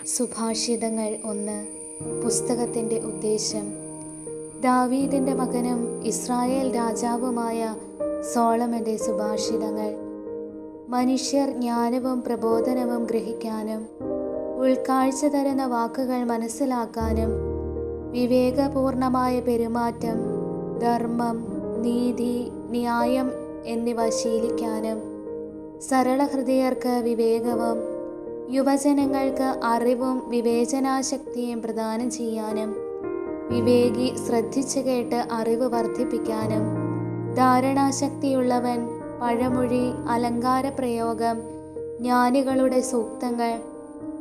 സുഭാഷിതങ്ങൾ 1. പുസ്തകത്തിൻ്റെ ഉദ്ദേശം. ദാവീദിൻ്റെ മകനും ഇസ്രായേൽ രാജാവുമായ സോളമൻ്റെ സുഭാഷിതങ്ങൾ. മനുഷ്യർ ജ്ഞാനവും പ്രബോധനവും ഗ്രഹിക്കാനും ഉൾക്കാഴ്ച തരുന്ന വാക്കുകൾ മനസ്സിലാക്കാനും വിവേകപൂർണമായ പെരുമാറ്റം, ധർമ്മം, നീതി, ന്യായം എന്നിവ ശീലിക്കാനും സരളഹൃദയർക്ക് വിവേകവും യുവജനങ്ങൾക്ക് അറിവും വിവേചനാശക്തിയും പ്രദാനം ചെയ്യാനും വിവേകി ശ്രദ്ധിച്ചു കേട്ട് അറിവ് വർദ്ധിപ്പിക്കാനും ധാരണാശക്തിയുള്ളവൻ പഴമൊഴി, അലങ്കാരപ്രയോഗം, ജ്ഞാനികളുടെ സൂക്തങ്ങൾ,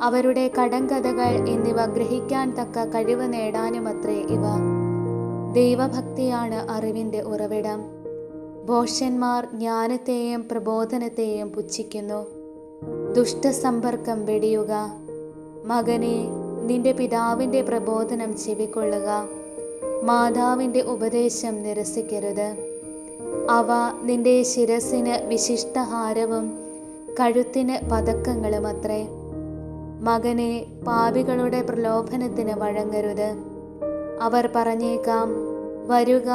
അവരുടെ കടങ്കഥകൾ എന്നിവ ഗ്രഹിക്കാൻ തക്ക കഴിവ് നേടാനുമത്രേ ഇവ. ദൈവഭക്തിയാണ് അറിവിൻ്റെ ഉറവിടം. ഭോഷന്മാർ ജ്ഞാനത്തെയും പ്രബോധനത്തെയും പുച്ഛിക്കുന്നു. ദുഷ്ടസമ്പർക്കം വെടിയുക. മകനെ, നിന്റെ പിതാവിൻ്റെ പ്രബോധനം ചെവിക്കൊള്ളുക. മാതാവിൻ്റെ ഉപദേശം നിരസിക്കരുത്. അവ നിന്റെ ശിരസിന് വിശിഷ്ടഹാരവും കഴുത്തിന് പതക്കങ്ങളുമത്രേ. മകനെ, പാപികളുടെ പ്രലോഭനത്തിന് വഴങ്ങരുത്. അവർ പറഞ്ഞേക്കാം, വരുക,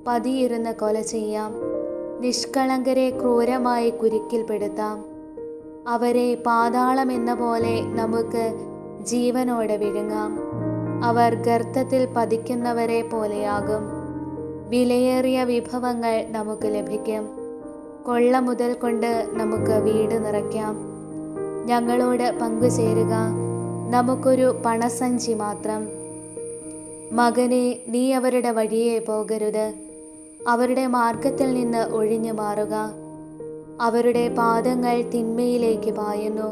പതിയിരുന്ന് കൊല ചെയ്യാം, നിഷ്കളങ്കരെ ക്രൂരമായി കുരുക്കിൽപ്പെടുത്താം. അവരെ പാതാളം എന്ന പോലെ നമുക്ക് ജീവനോടെ വിഴുങ്ങാം. അവർ ഗർത്തത്തിൽ പതിക്കുന്നവരെ പോലെയാകും. വിലയേറിയ വിഭവങ്ങൾ നമുക്ക് ലഭിക്കും. കൊള്ള മുതൽ കൊണ്ട് നമുക്ക് വീട് നിറയ്ക്കാം. ഞങ്ങളോട് പങ്കുചേരുക, നമുക്കൊരു പണസഞ്ചി മാത്രം. മകനെ, നീ അവരുടെ വഴിയെ പോകരുത്. അവരുടെ മാർഗത്തിൽ നിന്ന് ഒഴിഞ്ഞു മാറുക. അവരുടെ പാദങ്ങൾ തിന്മയിലേക്ക് പായുന്നു.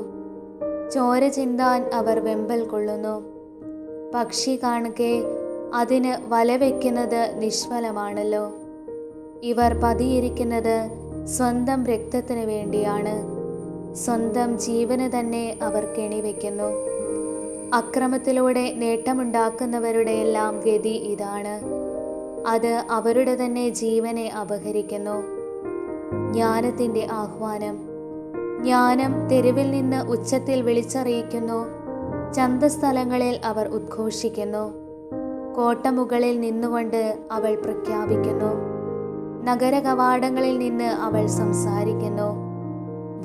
ചോര ചിന്താൻ അവർ വെമ്പൽ കൊള്ളുന്നു. പക്ഷി കാണുകെ അതിന് വല വയ്ക്കുന്നത് നിഷ്ഫലമാണല്ലോ. ഇവർ പതിയിരിക്കുന്നത് സ്വന്തം രക്തത്തിന് വേണ്ടിയാണ്. സ്വന്തം ജീവന് തന്നെ അവർ കെണിവെക്കുന്നു. അക്രമത്തിലൂടെ നേട്ടമുണ്ടാക്കുന്നവരുടെ എല്ലാം ഗതി ഇതാണ്. അത് അവരുടെ തന്നെ ജീവനെ അപഹരിക്കുന്നു. ജ്ഞാനത്തിൻ്റെ ആഹ്വാനം. ജ്ഞാനം തെരുവിൽ നിന്ന് ഉച്ചത്തിൽ വിളിച്ചറിയിക്കുന്നു. ചന്തസ്ഥലങ്ങളിൽ അവർ ഉദ്ഘോഷിക്കുന്നു. കോട്ടമുകളിൽ നിന്നുകൊണ്ട് അവൾ പ്രഖ്യാപിക്കുന്നു. നഗര കവാടങ്ങളിൽ നിന്ന് അവൾ സംസാരിക്കുന്നു.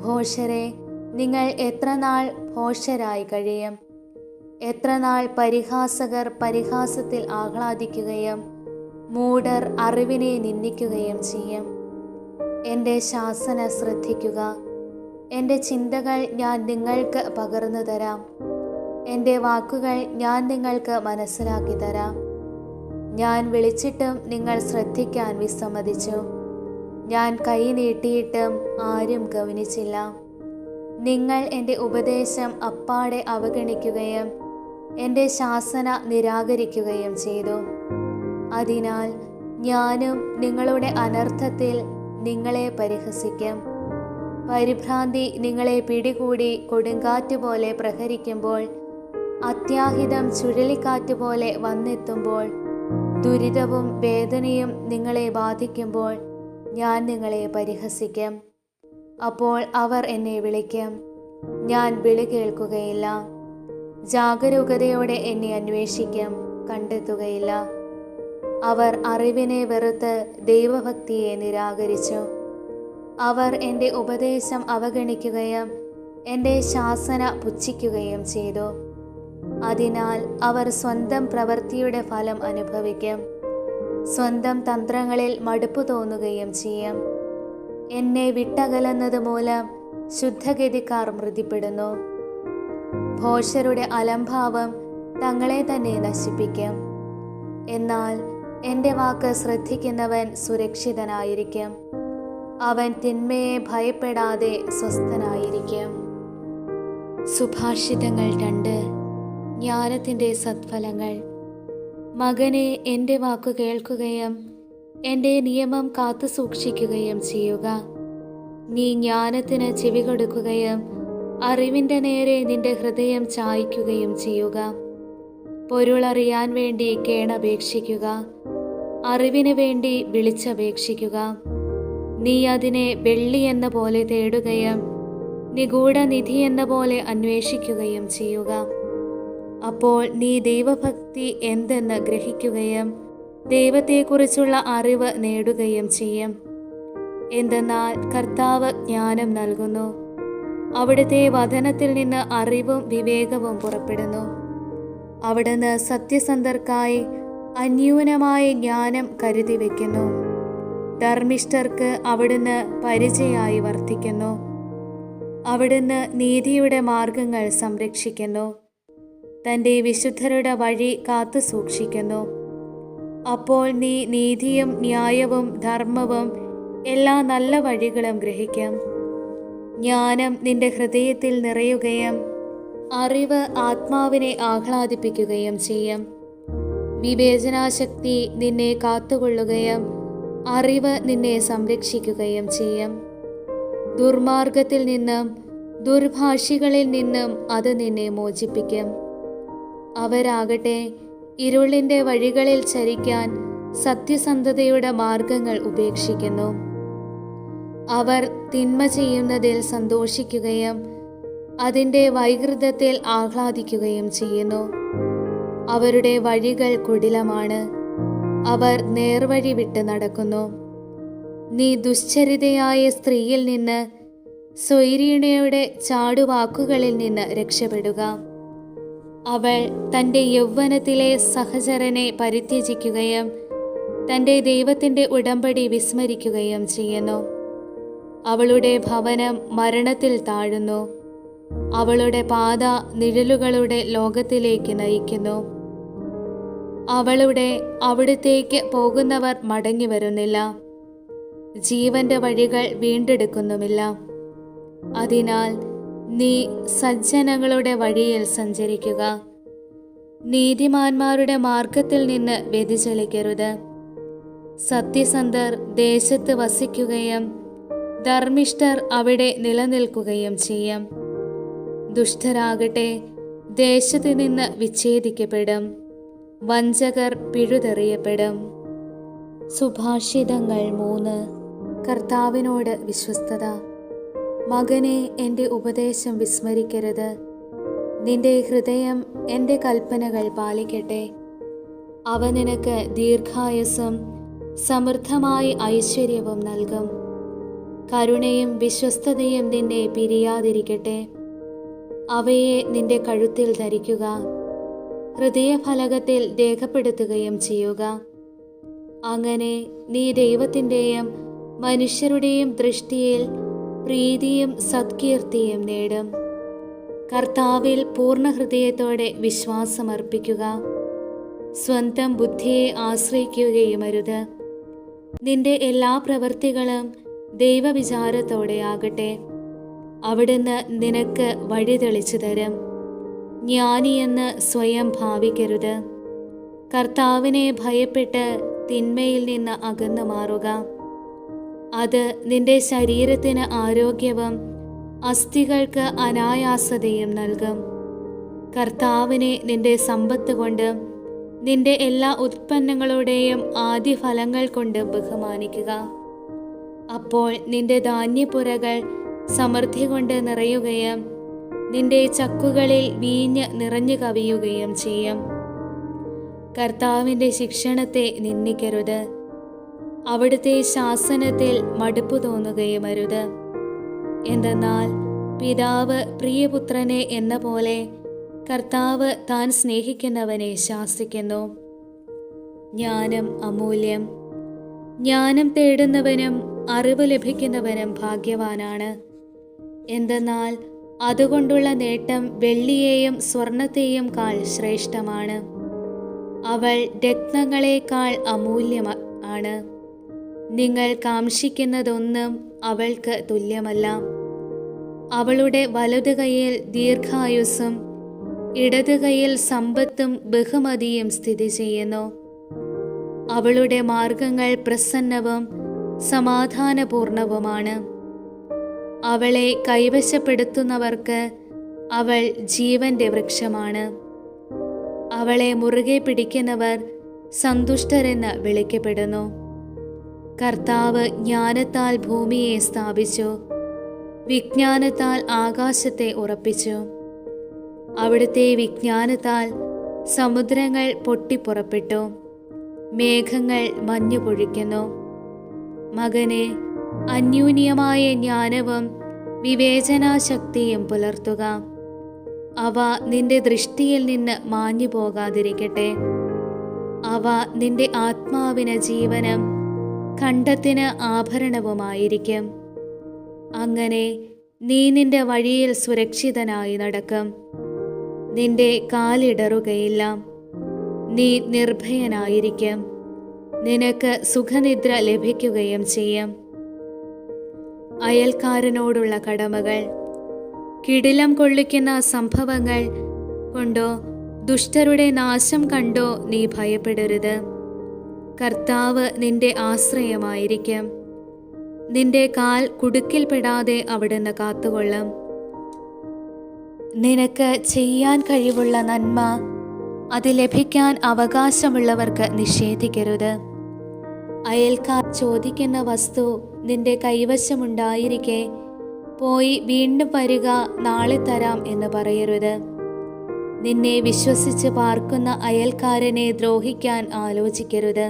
ഭോഷരെ, നിങ്ങൾ എത്ര നാൾ ഭോഷരായി കഴിയും? എത്ര നാൾ പരിഹാസകർ പരിഹാസത്തിൽ ആഹ്ലാദിക്കുകയും മൂഢർ അറിവിനെ നിന്ദിക്കുകയും ചെയ്യും? എൻ്റെ ശാസന ശ്രദ്ധിക്കുക. എൻ്റെ ചിന്തകൾ ഞാൻ നിങ്ങൾക്ക് പകർന്നു തരാം. എൻ്റെ വാക്കുകൾ ഞാൻ നിങ്ങൾക്ക് മനസ്സിലാക്കി തരാം. ഞാൻ വിളിച്ചിട്ടും നിങ്ങൾ ശ്രദ്ധിക്കാൻ വിസമ്മതിച്ചു. ഞാൻ കൈ നീട്ടിയിട്ടും ആരും ഗൗനിച്ചില്ല. നിങ്ങൾ എൻ്റെ ഉപദേശം അപ്പാടെ അവഗണിക്കുകയും എൻ്റെ ശാസന നിരാകരിക്കുകയും ചെയ്തു. അതിനാൽ ഞാനും നിങ്ങളുടെ അനർത്ഥത്തിൽ നിങ്ങളെ പരിഹസിക്കും. പരിഭ്രാന്തി നിങ്ങളെ പിടികൂടി കൊടുങ്കാറ്റ് പോലെ പ്രഹരിക്കുമ്പോൾ, അത്യാഹിതം ചുഴലിക്കാറ്റ് പോലെ വന്നെത്തുമ്പോൾ, ദുരിതവും വേദനയും നിങ്ങളെ ബാധിക്കുമ്പോൾ ഞാൻ നിങ്ങളെ പരിഹസിക്കും. അപ്പോൾ അവർ എന്നെ വിളിക്കും, ഞാൻ വിളി കേൾക്കുകയില്ല. ജാഗരൂകതയോടെ എന്നെ അന്വേഷിക്കും, കണ്ടെത്തുകയില്ല. അവർ അറിവിനെ വെറുത്ത് ദൈവഭക്തിയെ നിരാകരിച്ചു. അവർ എൻ്റെ ഉപദേശം അവഗണിക്കുകയും എൻ്റെ ശാസന പുച്ഛിക്കുകയും ചെയ്തു. അതിനാൽ അവർ സ്വന്തം പ്രവൃത്തിയുടെ ഫലം അനുഭവിക്കും. സ്വന്തം തന്ത്രങ്ങളിൽ മടുപ്പ് തോന്നുകയും ചെയ്യും. എന്നെ വിട്ടകലുന്നത് മൂലം ശുദ്ധഗതിക്കാർ മൃതിപ്പെടുന്നു. ഭോഷരുടെ അലംഭാവം തങ്ങളെ തന്നെ നശിപ്പിക്കും. എന്നാൽ എൻ്റെ വാക്ക് ശ്രദ്ധിക്കുന്നവൻ സുരക്ഷിതനായിരിക്കും. അവൻ തിന്മയെ ഭയപ്പെടാതെ സ്വസ്ഥനായിരിക്കും. സുഭാഷിതങ്ങൾ 2. ജ്ഞാനത്തിൻ്റെ സത്ഫലങ്ങൾ. മകനെ, എൻ്റെ വാക്കു കേൾക്കുകയും എൻ്റെ നിയമം കാത്തു സൂക്ഷിക്കുകയും ചെയ്യുക. നീ ജ്ഞാനത്തിന് ചെവി കൊടുക്കുകയും അറിവിൻ്റെ നേരെ നിന്റെ ഹൃദയം ചായ്ക്കുകയും ചെയ്യുക. പൊരുളറിയാൻ വേണ്ടി കേണപേക്ഷിക്കുക. അറിവിന് വേണ്ടി വിളിച്ചപേക്ഷിക്കുക. നീ അതിനെ വെള്ളി എന്ന പോലെ തേടുകയും നിഗൂഢനിധി എന്ന പോലെ അന്വേഷിക്കുകയും ചെയ്യുക. അപ്പോൾ നീ ദൈവഭക്തി എന്തെന്ന് ഗ്രഹിക്കുകയും ദൈവത്തെക്കുറിച്ചുള്ള അറിവ് നേടുകയും ചെയ്യും. എന്തെന്നാൽ കർത്താവ് ജ്ഞാനം നൽകുന്നു, അവിടുത്തെ വചനത്തിൽ നിന്ന് അറിവും വിവേകവും പുറപ്പെടുന്നു. അവിടുന്ന് സത്യസന്ധർക്കായി അന്യൂനമായ ജ്ഞാനം കരുതി വയ്ക്കുന്നു. ധർമ്മിഷ്ഠർക്ക് അവിടുന്ന് പരിചയായി വർത്തിക്കുന്നു. അവിടുന്ന് നീതിയുടെ മാർഗങ്ങൾ സംരക്ഷിക്കുന്നു, തൻ്റെ വിശുദ്ധരുടെ വഴി കാത്തു സൂക്ഷിക്കുന്നു. അപ്പോൾ നീ നീതിയും ന്യായവും ധർമ്മവും എല്ലാ നല്ല വഴികളും ഗ്രഹിക്കും. ജ്ഞാനം നിന്റെ ഹൃദയത്തിൽ നിറയുകയും അറിവ് ആത്മാവിനെ ആഹ്ലാദിപ്പിക്കുകയും ചെയ്യും. വിവേചനാശക്തി നിന്നെ കാത്തുകൊള്ളുകയും അറിവ് നിന്നെ സംരക്ഷിക്കുകയും ചെയ്യും. ദുർമാർഗത്തിൽ നിന്നും ദുർഭാഷികളിൽ നിന്നും അത് നിന്നെ മോചിപ്പിക്കും. അവരാകട്ടെ ഇരുളിൻ്റെ വഴികളിൽ ചരിക്കാൻ സത്യസന്ധതയുടെ മാർഗങ്ങൾ ഉപേക്ഷിക്കുന്നു. അവർ തിന്മ ചെയ്യുന്നതിൽ സന്തോഷിക്കുകയും അതിൻ്റെ വൈകൃതത്തിൽ ആഹ്ലാദിക്കുകയും ചെയ്യുന്നു. അവരുടെ വഴികൾ കുടിലമാണ്, അവർ നേർവഴി വിട്ട് നടക്കുന്നു. നീ ദുശ്ചരിതയായ സ്ത്രീയിൽ നിന്ന്, സ്വൈരീണയുടെ ചാടുവാക്കുകളിൽ നിന്ന് രക്ഷപ്പെടുക. അവൾ തൻ്റെ യൗവനത്തിലെ സഹചരനെ പരിത്യജിക്കുകയും തൻ്റെ ദൈവത്തിൻ്റെ ഉടമ്പടി വിസ്മരിക്കുകയും ചെയ്യുന്നു. അവളുടെ ഭവനം മരണത്തിൽ താഴുന്നു, അവളുടെ പാത നിഴലുകളുടെ ലോകത്തിലേക്ക് നയിക്കുന്നു. അവിടത്തേക്ക് പോകുന്നവർ മടങ്ങി വരുന്നില്ല, ജീവന്റെ വഴികൾ വീണ്ടെടുക്കുന്നുമില്ല. അതിനാൽ നീ സജ്ജനങ്ങളുടെ വഴിയിൽ സഞ്ചരിക്കുക, നീതിമാന്മാരുടെ മാർഗത്തിൽ നിന്ന് വ്യതിചലിക്കരുത്. സത്യസന്ധർ ദേശത്ത് വസിക്കുകയും ധർമ്മിഷ്ഠർ അവിടെ നിലനിൽക്കുകയും ചെയ്യും. ദുഷ്ടരാകട്ടെ ദേശത്ത് നിന്ന് വിച്ഛേദിക്കപ്പെടും, വഞ്ചകർ പിഴുതെറിയപ്പെടും. സുഭാഷിതങ്ങൾ 3. കർത്താവിനോട് വിശ്വസ്തത. മകനെ, എൻ്റെ ഉപദേശം വിസ്മരിക്കരുത്. നിന്റെ ഹൃദയം എൻ്റെ കൽപ്പനകൾ പാലിക്കട്ടെ. അവ നിനക്ക് ദീർഘായുസ്സും സമൃദ്ധമായ ഐശ്വര്യവും നൽകും. കരുണയും വിശ്വസ്തതയും നിന്നെ പിരിയാതിരിക്കട്ടെ. അവയെ നിന്റെ കഴുത്തിൽ ധരിക്കുക, ഹൃദയഫലകത്തിൽ രേഖപ്പെടുത്തുകയും ചെയ്യുക. അങ്ങനെ നീ ദൈവത്തിൻ്റെയും മനുഷ്യരുടെയും ദൃഷ്ടിയിൽ പ്രീതിയും സത്കീർത്തിയും നേടും. കർത്താവിൽ പൂർണ്ണ ഹൃദയത്തോടെ വിശ്വാസമർപ്പിക്കുക, സ്വന്തം ബുദ്ധിയെ ആശ്രയിക്കുകയുമരുത്. നിന്റെ എല്ലാ പ്രവൃത്തികളും ദൈവവിചാരത്തോടെ ആകട്ടെ. അവിടുന്ന് നിനക്ക് വഴി തെളിച്ചു തരും. ജ്ഞാനിയെന്ന് സ്വയം ഭാവിക്കരുത്. കർത്താവിനെ ഭയപ്പെട്ട് തിന്മയിൽ നിന്ന് അകന്നു മാറുക. അത് നിന്റെ ശരീരത്തിന് ആരോഗ്യവും അസ്ഥികൾക്ക് അനായാസതയും നൽകും. കർത്താവിനെ നിന്റെ സമ്പത്ത് കൊണ്ട്, നിന്റെ എല്ലാ ഉത്പന്നങ്ങളുടെയും ആദ്യ ഫലങ്ങൾ കൊണ്ട് ബഹുമാനിക്കുക. അപ്പോൾ നിന്റെ ധാന്യപ്പുരകൾ സമൃദ്ധി കൊണ്ട് നിറയുകയും നിന്റെ ചക്കുകളിൽ വീഞ്ഞ് നിറഞ്ഞു കവിയുകയും ചെയ്യും. കർത്താവിൻ്റെ ശിക്ഷണത്തെ നിന്ദിക്കരുത്, അവിടുത്തെ ശാസനത്തിൽ മടുപ്പു തോന്നുകയുമരുത്. എന്തെന്നാൽ പിതാവ് പ്രിയപുത്രനെ എന്ന പോലെ കർത്താവ് താൻ സ്നേഹിക്കുന്നവനെ ശാസിക്കുന്നു. ജ്ഞാനം അമൂല്യം. ജ്ഞാനം തേടുന്നവനും അറിവ് ലഭിക്കുന്നവനും ഭാഗ്യവാനാണ്. എന്തെന്നാൽ അതുകൊണ്ടുള്ള നേട്ടം വെള്ളിയെയും സ്വർണത്തെയും കാൾ ശ്രേഷ്ഠമാണ്. അവൾ രത്നങ്ങളെക്കാൾ അമൂല്യമാണ്. നിങ്ങൾ കാംക്ഷിക്കുന്നതൊന്നും അവൾക്ക് തുല്യമല്ല. അവളുടെ വലതു കൈയിൽ ദീർഘായുസ്സും ഇടതു കൈയിൽ സമ്പത്തും ബഹുമതിയും സ്ഥിതി ചെയ്യുന്നു. അവളുടെ മാർഗങ്ങൾ പ്രസന്നവും സമാധാനപൂർണവുമാണ്. അവളെ കൈവശപ്പെടുത്തുന്നവർക്ക് അവൾ ജീവന്റെ വൃക്ഷമാണ്. അവളെ മുറുകെ പിടിക്കുന്നവർ സന്തുഷ്ടരെന്ന് വിളിക്കപ്പെടുന്നു. കർത്താവ് ജ്ഞാനത്താൽ ഭൂമിയെ സ്ഥാപിച്ചു, വിജ്ഞാനത്താൽ ആകാശത്തെ ഉറപ്പിച്ചു. അവിടുത്തെ വിജ്ഞാനത്താൽ സമുദ്രങ്ങൾ പൊട്ടിപ്പുറപ്പെട്ടു, മേഘങ്ങൾ മഞ്ഞു പൊഴിക്കുന്നു. മകനെ, അന്യൂന്യമായ ജ്ഞാനവും വിവേചനാശക്തിയും പുലർത്തുക. അവ നിന്റെ ദൃഷ്ടിയിൽ നിന്ന് മാഞ്ഞു പോകാതിരിക്കട്ടെ. അവ നിന്റെ ആത്മാവിന് ജീവനും കണ്ഠത്തിന് ആഭരണവുമായിരിക്കും. അങ്ങനെ നീ നിന്റെ വഴിയിൽ സുരക്ഷിതനായി നടക്കും. നിന്റെ കാലിടറുകയില്ല. നീ നിർഭയനായിരിക്കും. നിനക്ക് സുഖനിദ്ര ലഭിക്കുകയും ചെയ്യും. അയൽക്കാരനോടുള്ള കടമകൾ. കിടിലം കൊള്ളിക്കുന്ന സംഭവങ്ങൾ കൊണ്ടോ ദുഷ്ടരുടെ നാശം കണ്ടോ നീ ഭയപ്പെടരുത്. കർത്താവ് നിന്റെ ആശ്രയമായിരിക്കും. നിന്റെ കാൽ കുടുക്കിൽപ്പെടാതെ അവിടുന്ന് കാത്തുകൊള്ളും. നിനക്ക് ചെയ്യാൻ കഴിവുള്ള നന്മ അത് ലഭിക്കാൻ അവകാശമുള്ളവർക്ക് നിഷേധിക്കരുത്. അയൽക്കാർ ചോദിക്കുന്ന വസ്തു നിന്റെ കൈവശമുണ്ടായിരിക്കെ പോയി വീണ്ടും വരിക, നാളെ തരാം എന്ന് പറയരുത്. നിന്നെ വിശ്വസിച്ച് പാർക്കുന്ന അയൽക്കാരനെ ദ്രോഹിക്കാൻ ആലോചിക്കരുത്.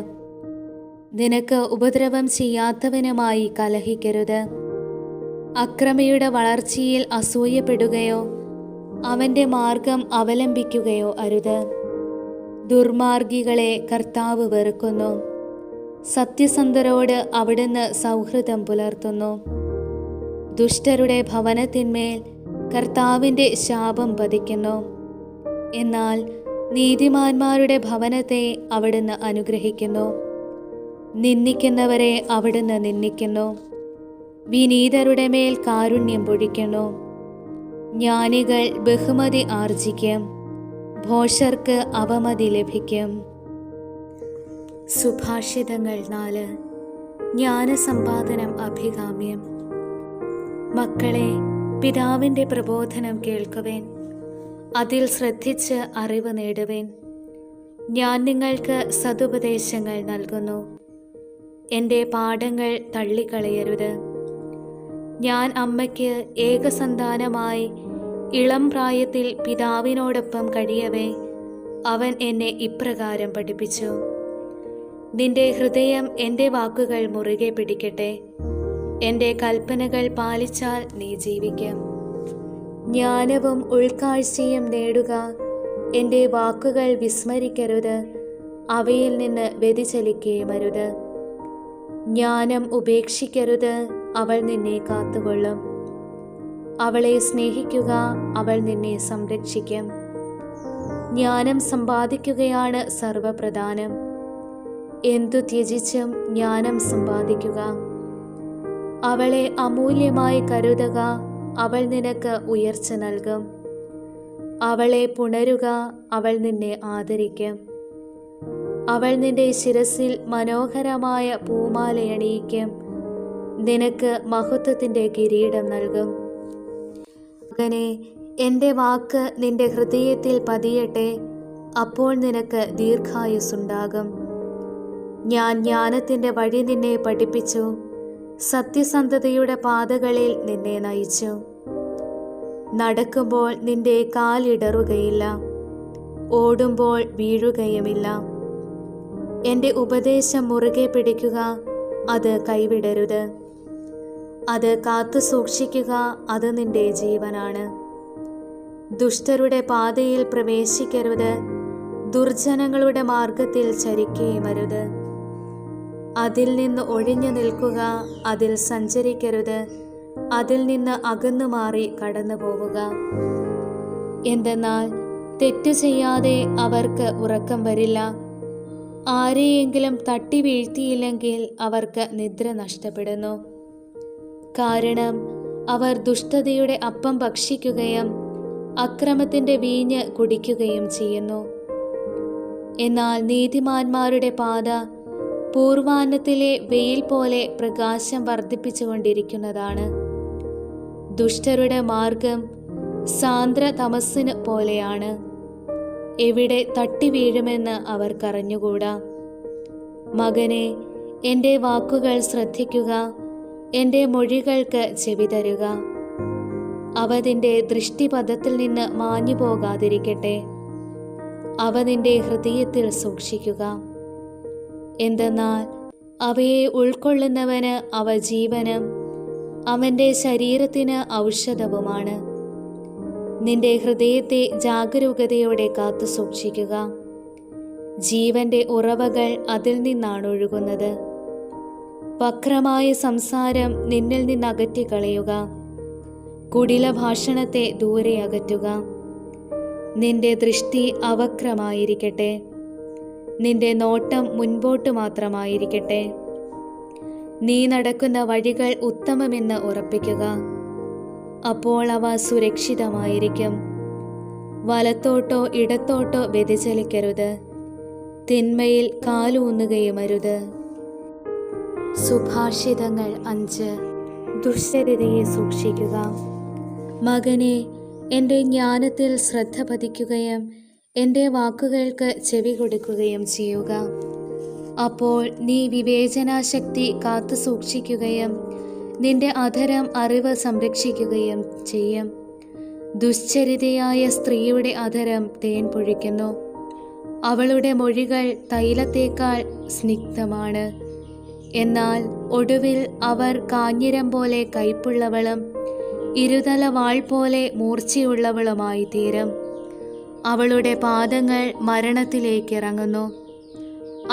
നിനക്ക് ഉപദ്രവം ചെയ്യാത്തവനുമായി കലഹിക്കരുത്. അക്രമിയുടെ വളർച്ചയിൽ അസൂയപ്പെടുകയോ അവൻ്റെ മാർഗം അവലംബിക്കുകയോ അരുത്. ദുർമാർഗികളെ കർത്താവ് വെറുക്കുന്നു. സത്യസന്ധരോട് അവിടുന്ന് സൗഹൃദം പുലർത്തുന്നു. ദുഷ്ടരുടെ ഭവനത്തിന്മേൽ കർത്താവിൻ്റെ ശാപം പതിക്കുന്നു. എന്നാൽ നീതിമാന്മാരുടെ ഭവനത്തെ അവിടുന്ന് അനുഗ്രഹിക്കുന്നു. നിന്ദിക്കുന്നവരെ അവിടുന്ന് നിന്ദിക്കുന്നു. വിനീതരുടെ മേൽ കാരുണ്യം പൊഴിക്കുന്നു. ജ്ഞാനികൾ ബഹുമതി ആർജിക്കും, ഭോഷർക്ക് അവമതി ലഭിക്കും. സുഭാഷിതങ്ങൾ 4. ജ്ഞാനസമ്പാദനം അഭികാമ്യം. മക്കളെ, പിതാവിൻ്റെ പ്രബോധനം കേൾക്കുവേൻ, അതിൽ ശ്രദ്ധിച്ച് അറിവ് നേടുവേൻ. ഞാൻ നിങ്ങൾക്ക് സതുപദേശങ്ങൾ നൽകുന്നു. എൻ്റെ പാഠങ്ങൾ തള്ളിക്കളയരുത്. ഞാൻ അമ്മയ്ക്ക് ഏകസന്താനമായി ഇളം പ്രായത്തിൽ പിതാവിനോടൊപ്പം കഴിയവേ അവൻ എന്നെ ഇപ്രകാരം പഠിപ്പിച്ചു. നിന്റെ ഹൃദയം എൻ്റെ വാക്കുകൾ മുറുകെ പിടിക്കട്ടെ. എൻ്റെ കൽപ്പനകൾ പാലിച്ചാൽ നീ ജീവിക്കും. ജ്ഞാനവും ഉൾക്കാഴ്ചയും നേടുക. എൻ്റെ വാക്കുകൾ വിസ്മരിക്കരുത്, അവയിൽ നിന്ന് വ്യതിചലിക്കുകയുമരുത്. ജ്ഞാനം ഉപേക്ഷിക്കരുത്, അവൾ നിന്നെ കാത്തുകൊള്ളും. അവളെ സ്നേഹിക്കുക, അവൾ നിന്നെ സംരക്ഷിക്കും. ജ്ഞാനം സമ്പാദിക്കുകയാണ് സർവപ്രധാനം. എന്തു ത്യജിച്ചും ജ്ഞാനം സമ്പാദിക്കുക. അവളെ അമൂല്യമായി കരുതുക, അവൾ നിനക്ക് ഉയർച്ച നൽകും. അവളെ പുണരുക, അവൾ നിന്നെ ആദരിക്കും. അവൾ നിന്റെ ശിരസിൽ മനോഹരമായ പൂമാലയണിയിക്കും, നിനക്ക് മഹത്വത്തിൻ്റെ കിരീടം നൽകും. മകനെ, എൻ്റെ വാക്ക് നിന്റെ ഹൃദയത്തിൽ പതിയട്ടെ, അപ്പോൾ നിനക്ക് ദീർഘായുസ്സുണ്ടാകും. ഞാൻ ജ്ഞാനത്തിൻ്റെ വഴി നിന്നെ പഠിപ്പിച്ചു, സത്യസന്ധതയുടെ പാതകളിൽ നിന്നെ നയിച്ചു. നടക്കുമ്പോൾ നിന്റെ കാലിടറുകയില്ല, ഓടുമ്പോൾ വീഴുകയുമില്ല. എൻ്റെ ഉപദേശം മുറുകെ പിടിക്കുക, അത് കൈവിടരുത്. അത് കാത്തു സൂക്ഷിക്കുക, അത് നിന്റെ ജീവനാണ്. ദുഷ്ടരുടെ പാതയിൽ പ്രവേശിക്കരുത്, ദുർജനങ്ങളുടെ മാർഗത്തിൽ ചരിക്കുകയുമരുത്. അതിൽ നിന്ന് ഒഴിഞ്ഞു നിൽക്കുക, അതിൽ സഞ്ചരിക്കരുത്, അതിൽ നിന്ന് അകന്നു മാറി കടന്നു പോവുക. എന്തെന്നാൽ തെറ്റു ചെയ്യാതെ അവർക്ക് ഉറക്കം വരില്ല. ആരെയെങ്കിലും തട്ടി വീഴ്ത്തിയില്ലെങ്കിൽ അവർക്ക് നിദ്ര നഷ്ടപ്പെടുന്നു. കാരണം അവർ ദുഷ്ടതയുടെ അപ്പം ഭക്ഷിക്കുകയും അക്രമത്തിൻ്റെ വീഞ്ഞ് കുടിക്കുകയും ചെയ്യുന്നു. എന്നാൽ നീതിമാന്മാരുടെ പാത പൂർവാന്നത്തിലെ വെയിൽ പോലെ പ്രകാശം വർദ്ധിപ്പിച്ചുകൊണ്ടിരിക്കുന്നതാണ്. ദുഷ്ടരുടെ മാർഗം സാന്ദ്ര തമസ്സിന് പോലെയാണ്, എവിടെ തട്ടി വീഴുമെന്ന് അവർക്കറിഞ്ഞുകൂടാ. മകനെ, എൻ്റെ വാക്കുകൾ ശ്രദ്ധിക്കുക, എൻ്റെ മൊഴികൾക്ക് ചെവി തരുക. അവ നിന്റെ ദൃഷ്ടിപഥത്തിൽ നിന്ന് മാഞ്ഞു പോകാതിരിക്കട്ടെ. അവ നിന്റെ ഹൃദയത്തിൽ സൂക്ഷിക്കുക. എന്തെന്നാൽ അവയെ ഉൾക്കൊള്ളുന്നവന് അവ ജീവനും അവൻ്റെ ശരീരത്തിന് ഔഷധവുമാണ്. നിന്റെ ഹൃദയത്തെ ജാഗരൂകതയോടെ കാത്തു സൂക്ഷിക്കുക. ജീവന്റെ ഉറവകൾ അതിൽ നിന്നാണ് ഒഴുകുന്നത്. വക്രമായ സംസാരം നിന്നിൽ നിന്ന് അകറ്റിക്കളയുക. കുടില ഭാഷണത്തെ ദൂരെ അകറ്റുക. നിന്റെ ദൃഷ്ടി അവക്രമായിരിക്കട്ടെ. നിന്റെ നോട്ടം മുൻപോട്ട് മാത്രമായിരിക്കട്ടെ. നീ നടക്കുന്ന വഴികൾ ഉത്തമമെന്ന് ഉറപ്പിക്കുക. അപ്പോൾ അവ സുരക്ഷിതമായിരിക്കും. വലത്തോട്ടോ ഇടത്തോട്ടോ വ്യതിചലിക്കരുത്. തിന്മയിൽ കാലൂന്നുകയുമരുത്. സുഭാഷിതങ്ങൾ 5. ദുശ്ചരിതയെ സൂക്ഷിക്കുക. മകനെ, എൻ്റെ ജ്ഞാനത്തിൽ ശ്രദ്ധ പതിക്കുകയും എൻ്റെ വാക്കുകൾക്ക് ചെവി കൊടുക്കുകയും ചെയ്യുക. അപ്പോൾ നീ വിവേചനാശക്തി കാത്തു സൂക്ഷിക്കുകയും നിന്റെ അധരം അറിവ് സംരക്ഷിക്കുകയും ചെയ്യും. ദുശ്ചരിതയായ സ്ത്രീയുടെ അധരം തേൻ പൊഴിക്കുന്നു. അവളുടെ മൊഴികൾ തൈലത്തേക്കാൾ സ്നിഗ്ധമാണ്. എന്നാൽ ഒടുവിൽ അവർ കാഞ്ഞിരം പോലെ കയ്പുള്ളവളും ഇരുതല വാൾ പോലെ മൂർച്ചയുള്ളവളുമായി തീരും. അവളുടെ പാദങ്ങൾ മരണത്തിലേക്ക് ഇറങ്ങുന്നു.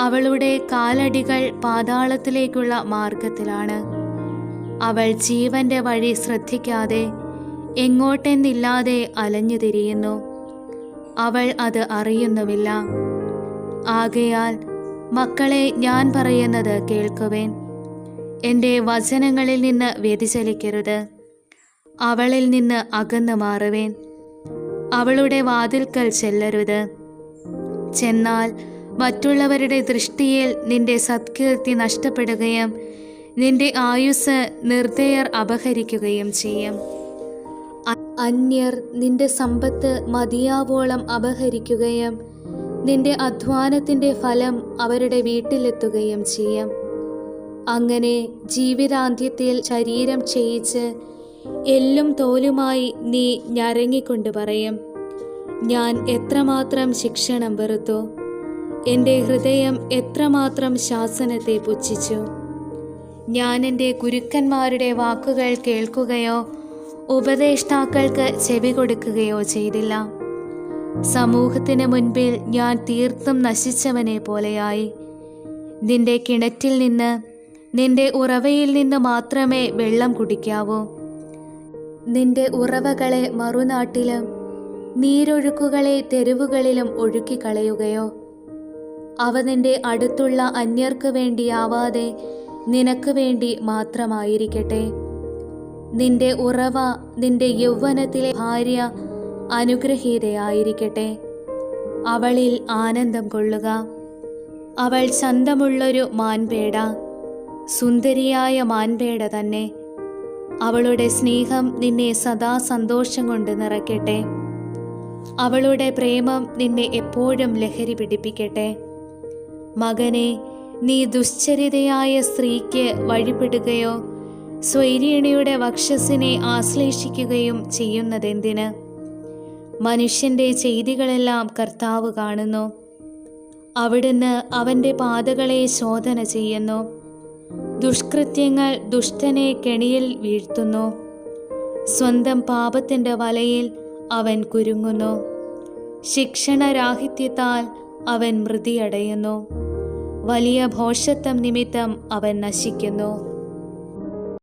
അവളുടെ കാലടികൾ പാതാളത്തിലേക്കുള്ള മാർഗത്തിലാണ്. അവൾ ജീവന്റെ വഴി ശ്രദ്ധിക്കാതെ എങ്ങോട്ടെന്നില്ലാതെ അലഞ്ഞു തിരിയുന്നു. അവൾ അത് അറിയുന്നുമില്ല. ആകയാൽ മക്കളെ, ഞാൻ പറയുന്നത് കേൾക്കുവേൻ. എൻ്റെ വചനങ്ങളിൽ നിന്ന് വ്യതിചലിക്കരുത്. അവളിൽ നിന്ന് അകന്നു മാറുവേൻ. അവളുടെ വാതിൽക്കൽ ചെല്ലരുത്. ചെന്നാൽ മറ്റുള്ളവരുടെ ദൃഷ്ടിയിൽ നിന്റെ സത്കീർത്തി നഷ്ടപ്പെടുകയും നിന്റെ ആയുസ് നിർദ്ദയർ അപഹരിക്കുകയും ചെയ്യും. അന്യർ നിന്റെ സമ്പത്ത് മതിയാവോളം അപഹരിക്കുകയും നിന്റെ അധ്വാനത്തിൻ്റെ ഫലം അവരുടെ വീട്ടിലെത്തുകയും ചെയ്യും. അങ്ങനെ ജീവിതാന്ത്യത്തിൽ ശരീരം ക്ഷയിച്ച് എല്ലും തോലുമായി നീ ഞരങ്ങിക്കൊണ്ട് പറയും, ഞാൻ എത്രമാത്രം ശിക്ഷണം വെറുത്തു, എൻ്റെ ഹൃദയം എത്രമാത്രം ശാസനത്തെ പുച്ഛിച്ചു. ഞാൻ എൻ്റെ ഗുരുക്കന്മാരുടെ വാക്കുകൾ കേൾക്കുകയോ ഉപദേഷ്ടാക്കൾക്ക് ചെവി കൊടുക്കുകയോ ചെയ്തില്ല. സമൂഹത്തിന് മുൻപിൽ ഞാൻ തീർത്തും നശിച്ചവനെ പോലെയായി. നിന്റെ കിണറ്റിൽ നിന്ന്, നിന്റെ ഉറവയിൽ നിന്ന് മാത്രമേ വെള്ളം കുടിക്കാവൂ. നിന്റെ ഉറവകളെ മറുനാട്ടിലും നീരൊഴുക്കുകളെ തെരുവുകളിലും ഒഴുക്കിക്കളയുകയോ? അവ നിന്റെ അടുത്തുള്ള അന്യർക്ക് വേണ്ടിയാവാതെ നിനക്ക് വേണ്ടി മാത്രമായിരിക്കട്ടെ. നിന്റെ ഉറവ, നിന്റെ യൗവനത്തിലെ ഭാര്യ അനുഗ്രഹീതയായിരിക്കട്ടെ. അവളിൽ ആനന്ദം കൊള്ളുക. അവൾ ചന്തമുള്ളൊരു മാൻപേട, സുന്ദരിയായ മാൻപേട തന്നെ. അവളുടെ സ്നേഹം നിന്നെ സദാ സന്തോഷം കൊണ്ട് നിറയ്ക്കട്ടെ. അവളുടെ പ്രേമം നിന്നെ എപ്പോഴും ലഹരി പിടിപ്പിക്കട്ടെ. മകനെ, നീ ദുശ്ചരിതയായ സ്ത്രീക്ക് വഴിപ്പെടുകയോ സ്വൈരീണിയുടെ വക്ഷസ്സിനെ ആശ്ലേഷിക്കുകയും ചെയ്യുന്നതെന്തിന്? മനുഷ്യൻ്റെ ചെയ്തികളെല്ലാം കർത്താവ് കാണുന്നു. അവിടുന്ന് അവൻ്റെ പാതകളെ ശോധന ചെയ്യുന്നു. ദുഷ്കൃത്യങ്ങൾ ദുഷ്ടനെ കെണിയിൽ വീഴ്ത്തുന്നു. സ്വന്തം പാപത്തിൻ്റെ വലയിൽ അവൻ കുരുങ്ങുന്നു. ശിക്ഷണരാഹിത്യത്താൽ അവൻ മൃതിയടയുന്നു. വലിയ ഭോഷത്വം നിമിത്തം അവൻ നശിക്കുന്നു.